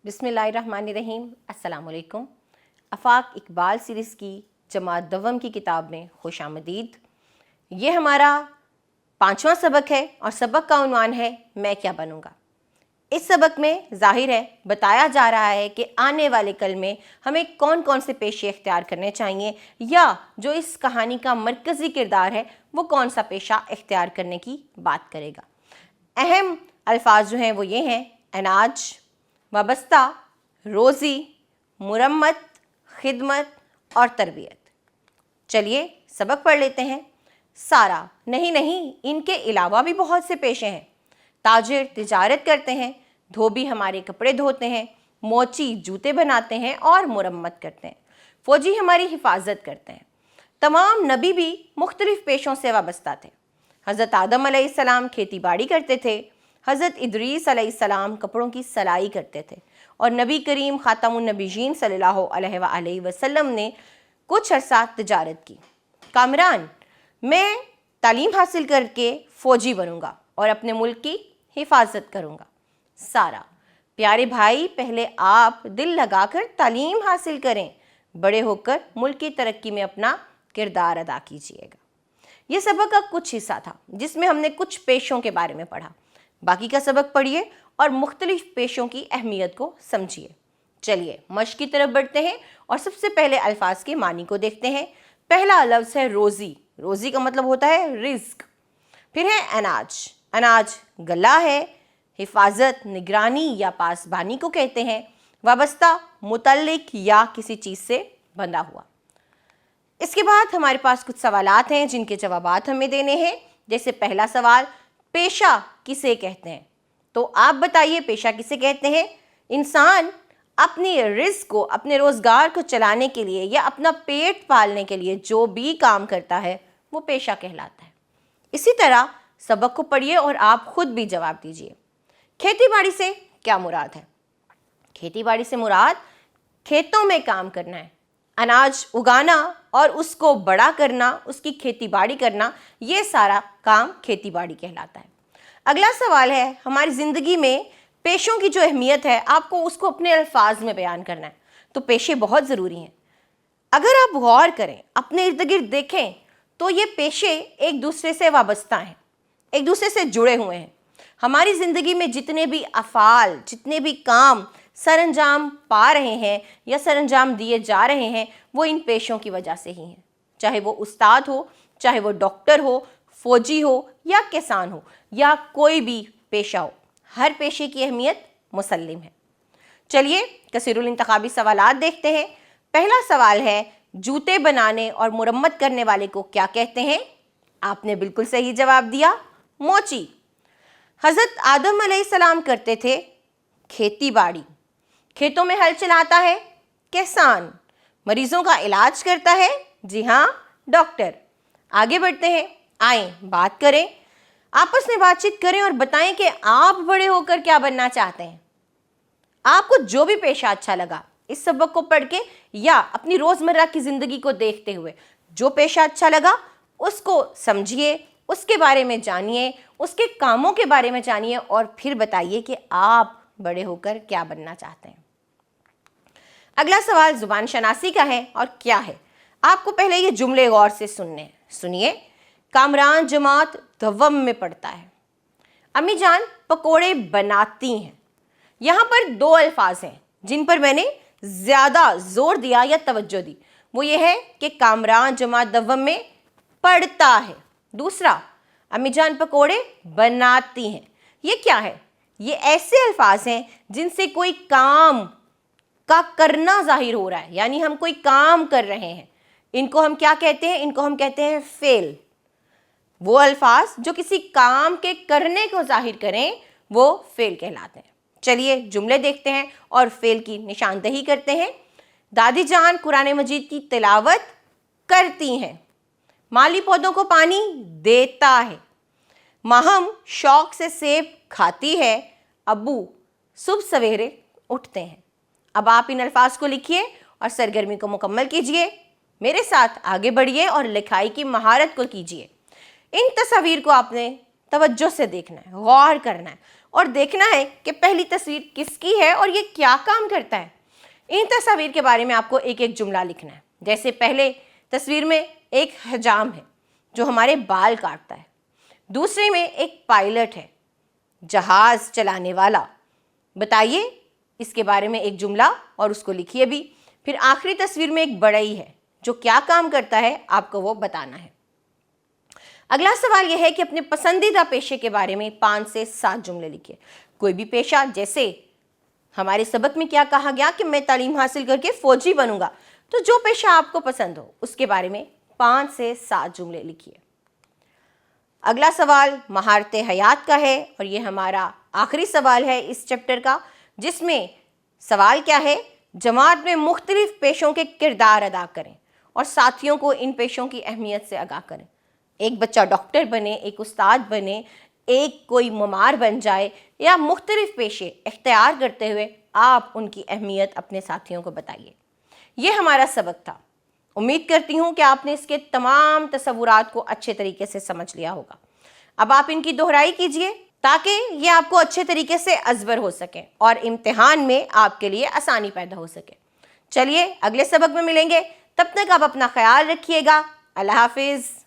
بسم اللہ الرحمن الرحیم۔ السلام علیکم۔ آفاق اقبال سیریز کی جماعت دوم کی کتاب میں خوش آمدید۔ یہ ہمارا 5واں سبق ہے اور سبق کا عنوان ہے میں کیا بنوں گا۔ اس سبق میں ظاہر ہے بتایا جا رہا ہے کہ آنے والے کل میں ہمیں کون کون سے پیشے اختیار کرنے چاہیے، یا جو اس کہانی کا مرکزی کردار ہے وہ کون سا پیشہ اختیار کرنے کی بات کرے گا۔ اہم الفاظ جو ہیں وہ یہ ہیں: اناج، وابستہ، روزی، مرمت، خدمت اور تربیت۔ چلیے سبق پڑھ لیتے ہیں۔ سارا نہیں، ان کے علاوہ بھی بہت سے پیشے ہیں۔ تاجر تجارت کرتے ہیں، دھوبی ہمارے کپڑے دھوتے ہیں، موچی جوتے بناتے ہیں اور مرمت کرتے ہیں، فوجی ہماری حفاظت کرتے ہیں۔ تمام نبی بھی مختلف پیشوں سے وابستہ تھے۔ حضرت آدم علیہ السلام کھیتی باڑی کرتے تھے، حضرت ادریس علیہ السلام کپڑوں کی سلائی کرتے تھے، اور نبی کریم خاتم النبیین صلی اللہ علیہ وآلہ وسلم نے کچھ عرصہ تجارت کی۔ کامران: میں تعلیم حاصل کر کے فوجی بنوں گا اور اپنے ملک کی حفاظت کروں گا۔ سارا: پیارے بھائی، پہلے آپ دل لگا کر تعلیم حاصل کریں، بڑے ہو کر ملک کی ترقی میں اپنا کردار ادا کیجیے گا۔ یہ سبق کا کچھ حصہ تھا جس میں ہم نے کچھ پیشوں کے بارے میں پڑھا۔ باقی کا سبق پڑھیے اور مختلف پیشوں کی اہمیت کو سمجھیے۔ چلیے مشق کی طرف بڑھتے ہیں اور سب سے پہلے الفاظ کے معنی کو دیکھتے ہیں۔ پہلا لفظ ہے روزی۔ روزی کا مطلب ہوتا ہے رزق۔ پھر ہے اناج۔ اناج غلہ ہے۔ حفاظت نگرانی یا پاسبانی کو کہتے ہیں۔ وابستہ متعلق یا کسی چیز سے بندھا ہوا۔ اس کے بعد ہمارے پاس کچھ سوالات ہیں جن کے جوابات ہمیں دینے ہیں۔ جیسے پہلا سوال: پیشہ کسے کہتے ہیں؟ تو آپ بتائیے پیشہ کسے کہتے ہیں؟ انسان اپنی رزق کو، اپنے روزگار کو چلانے کے لیے یا اپنا پیٹ پالنے کے لیے جو بھی کام کرتا ہے وہ پیشہ کہلاتا ہے۔ اسی طرح سبق کو پڑھیے اور آپ خود بھی جواب دیجیے۔ کھیتی باڑی سے کیا مراد ہے؟ کھیتی باڑی سے مراد کھیتوں میں کام کرنا ہے، اناج اگانا اور اس کو بڑا کرنا، اس کی کھیتی باڑی کرنا، یہ سارا کام کھیتی باڑی کہلاتا ہے۔ اگلا سوال ہے: ہماری زندگی میں پیشوں کی جو اہمیت ہے آپ کو اس کو اپنے الفاظ میں بیان کرنا ہے۔ تو پیشے بہت ضروری ہیں۔ اگر آپ غور کریں، اپنے ارد گرد دیکھیں تو یہ پیشے ایک دوسرے سے وابستہ ہیں، ایک دوسرے سے جڑے ہوئے ہیں۔ ہماری زندگی میں جتنے بھی افعال، جتنے بھی کام سر انجام پا رہے ہیں یا سر انجام دیے جا رہے ہیں وہ ان پیشوں کی وجہ سے ہی ہیں۔ چاہے وہ استاد ہو، چاہے وہ ڈاکٹر ہو، فوجی ہو یا کسان ہو یا کوئی بھی پیشہ ہو، ہر پیشے کی اہمیت مسلم ہے۔ چلیے کثیر الانتخابی سوالات دیکھتے ہیں۔ پہلا سوال ہے: جوتے بنانے اور مرمت کرنے والے کو کیا کہتے ہیں؟ آپ نے بالکل صحیح جواب دیا، موچی۔ حضرت آدم علیہ السلام کرتے تھے کھیتی باڑی۔ کھیتوں میں ہل چلاتا ہے کسان۔ مریضوں کا علاج کرتا ہے، جی ہاں، ڈاکٹر۔ آگے بڑھتے ہیں، آئیں بات کریں، آپس میں بات چیت کریں اور بتائیں کہ آپ بڑے ہو کر کیا بننا چاہتے ہیں۔ آپ کو جو بھی پیشہ اچھا لگا اس سبق کو پڑھ کے یا اپنی روزمرہ کی زندگی کو دیکھتے ہوئے جو پیشہ اچھا لگا اس کو سمجھیے، اس کے بارے میں جانیے، اس کے کاموں کے بارے میں جانیے اور پھر بتائیے کہ آپ بڑے ہو کر کیا بننا چاہتے ہیں۔ اگلا سوال زبان شناسی کا ہے اور کیا ہے؟ آپ کو پہلے یہ جملے غور سے سنیے۔ کامران جماعت دوم میں پڑھتا ہے۔ امی جان پکوڑے بناتی ہیں۔ یہاں پر دو الفاظ ہیں جن پر میں نے زیادہ زور دیا یا توجہ دی، وہ یہ ہے کہ کامران جماعت دوم میں پڑھتا ہے۔ دوسرا، امی جان پکوڑے بناتی ہیں۔ یہ کیا ہے؟ یہ ایسے الفاظ ہیں جن سے کوئی کام کا کرنا ظاہر ہو رہا ہے، یعنی ہم کوئی کام کر رہے ہیں۔ ان کو ہم کیا کہتے ہیں؟ ان کو ہم کہتے ہیں فعل۔ وہ الفاظ جو کسی کام کے کرنے کو ظاہر کریں وہ فعل کہلاتے ہیں۔ چلیے جملے دیکھتے ہیں اور فعل کی نشاندہی کرتے ہیں۔ دادی جان قرآن مجید کی تلاوت کرتی ہیں۔ مالی پودوں کو پانی دیتا ہے۔ ماہم شوق سے سیب کھاتی ہے۔ ابو صبح سویرے اٹھتے ہیں۔ اب آپ ان الفاظ کو لکھیے اور سرگرمی کو مکمل کیجیے۔ میرے ساتھ آگے بڑھیے اور لکھائی کی مہارت کو کیجیے۔ ان تصاویر کو آپ نے توجہ سے دیکھنا ہے، غور کرنا ہے اور دیکھنا ہے کہ پہلی تصویر کس کی ہے اور یہ کیا کام کرتا ہے۔ ان تصاویر کے بارے میں آپ کو ایک ایک جملہ لکھنا ہے۔ جیسے پہلے تصویر میں ایک حجام ہے جو ہمارے بال کاٹتا ہے، دوسرے میں ایک پائلٹ ہے، جہاز چلانے والا۔ بتائیے اس کے بارے میں ایک جملہ اور اس کو لکھیے بھی۔ پھر آخری تصویر میں ایک بڑئی ہے جو کیا کام کرتا ہے آپ کو وہ بتانا ہے۔ اگلا سوال یہ ہے کہ اپنے پسندیدہ پیشے کے بارے میں 5 سے 7 جملے لکھیے۔ کوئی بھی پیشہ، جیسے ہمارے سبق میں کیا کہا گیا کہ میں تعلیم حاصل کر کے فوجی بنوں گا، تو جو پیشہ آپ کو پسند ہو اس کے بارے میں 5 سے 7 جملے لکھیے۔ اگلا سوال مہارت حیات کا ہے اور یہ ہمارا آخری سوال ہے اس چیپٹر کا، جس میں سوال کیا ہے؟ جماعت میں مختلف پیشوں کے کردار ادا کریں اور ساتھیوں کو ان پیشوں کی اہمیت سے آگاہ کریں۔ ایک بچہ ڈاکٹر بنے، ایک استاد بنے، ایک کوئی معمار بن جائے، یا مختلف پیشے اختیار کرتے ہوئے آپ ان کی اہمیت اپنے ساتھیوں کو بتائیے۔ یہ ہمارا سبق تھا۔ امید کرتی ہوں کہ آپ نے اس کے تمام تصورات کو اچھے طریقے سے سمجھ لیا ہوگا۔ اب آپ ان کی دہرائی کیجئے تاکہ یہ آپ کو اچھے طریقے سے ازبر ہو سکے اور امتحان میں آپ کے لیے آسانی پیدا ہو سکے۔ چلیے اگلے سبق میں ملیں گے، تب تک آپ اپنا خیال رکھیے گا۔ اللہ حافظ۔